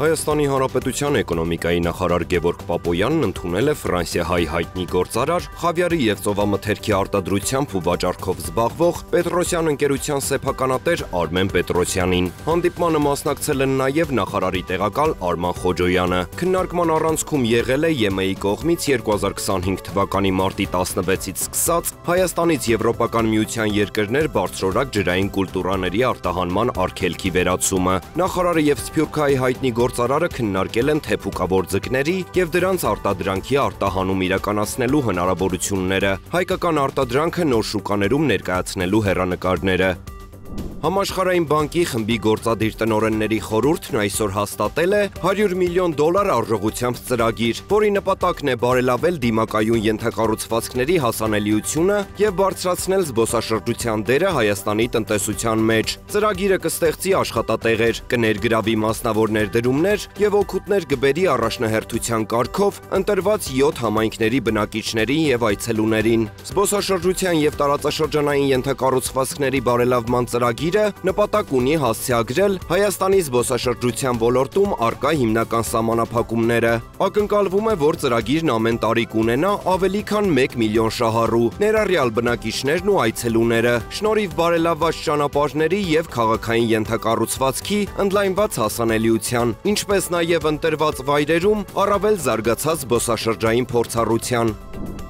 Հայաստանի Հանրապետության էկոնոմիկայի նախարար Գևորգ Պապոյանն ընդունել է ֆրանսիահայ հայտնի գործարար, խավիարի և ծովամթերքի արտադրությամբ ու վաճառքով զբաղվող Պետրոսյան ընկերության սեփականատեր Արմեն Պետրոսյանին։ Հանդիպմանը մասնակցել են նաև նախարարի տեղակալ Արման Խոջոյանը։ Քննարկման առանցքում եղել է ԵՄ-ի կողմից 2025 թվականի մարտի 16-ից սկսած Հայաստանից Եվրոպական միության երկրներ բարձրորակ ջրային կուլտուրաների արտահանման արգելքի վերացումը։ Նախարարը և Սփյուռքահայ հայտնի գործարարը քննարկել են թեփուկավոր ձկների և դրանց արտադրանքի արտահանում իրականացնելու հնարավորությունները, հայկական արտադրանքը նոր շուկաներում ներկայացնելու հեռանկարները։ Համաշխարհային բանկի խմբի գործադիր տնօրենների խորհուրդն այսօր հաստատել է $100 միլիոն արժողությամբ ծրագիր, որի նպատակն է բարելավել դիմակայուն ենթակառուցվածքների հասանելիությունը և բարձրացնել զբոսաշրջության դերը Հայաստանի տնտեսության մեջ։ Ծրագիրը կստեղծի աշխատատեղեր, կներգրավի մասնավոր ներդրումներ և օգուտներ կբերի առաջնահերթության կարգով ընտրված 7 համայնքների բնակիչներին և այցելուներին։ Զբոսաշրջության և տարածաշրջանային ենթակառուցվածքների բարելավման ծրագիրը նպատակ ունի հասցեագրել Հայաստանի զբոսաշրջության ոլորտում առկա հիմնական սահմանափակումները։ Ակնկալվում է, որ ծրագիրն ամեն տարի կունենա ավելի քան 1 միլիոն շահառու, ներառյալ բնակիչներն ու այցելուները, շնորհիվ բարելավված ճանապարհների և քաղաքային ենթակառուցվածքի ընդլայնված հասանելիության, ինչպես նաև ընտրված վայրերում առավել զարգացած զբոսաշրջային փորձառության։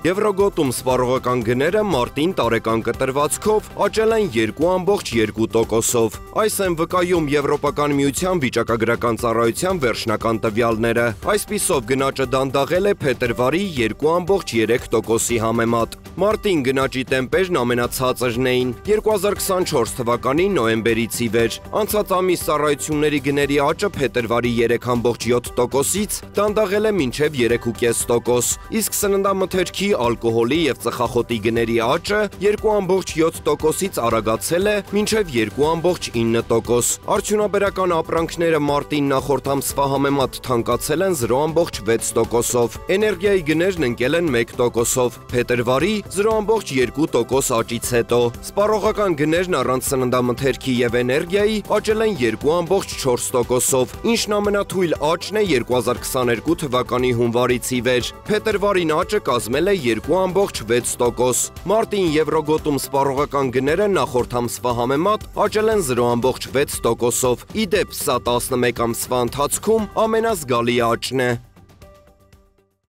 Եվրոգոտում սպառողական գները մարտին տարեկան կտրվածքով աճել են 2,2%-ով։ Այս են վկայում Եվրոպական միության վիճակագրական ծառայության վերջնական տվյալները։ Այսպիսով գնաճը դանդաղել է փետրվարի 2,3%-ի համեմատ։ Մարտին գնաճի տեմպերն ամենացածրն էին 2024 թվականի նոյեմբերից ի վեր։ Անցած ամիս ծառայությունների գների աճը փետրվարի 3,7%-ից դանդաղել է մինչև 3,5%, իսկ սննդամթերքի, ալկոհոլի և ծխախոտի գների աճը 2,7%-ից արագացել է մինչև 2,9%։ Արդյունաբերական ապրանքները մարտին նախորդ ամսվա համեմատ թանկացել են 0,6%-ով։ Էներգիայի գներն ընկել են 1%-ով, փետրվարի 0,2% աճից հետո։ Սպառողական գներն առանց սննդամթերքի և էներգիայի աճել են 2,4%-ով, ինչն ամենաթույլ աճն է 2022 թվականի հունվարից ի վեր։ Փետրվարին աճը կազմել է 2,6%։ Մարտին Եվրոգոտում սպառողական գները նախորդ ամսվա համեմատ աճել են 0,6%-ով։ Ի դեպ, սա 11 ամսվա ընթացքում ամենազգալի աճն է։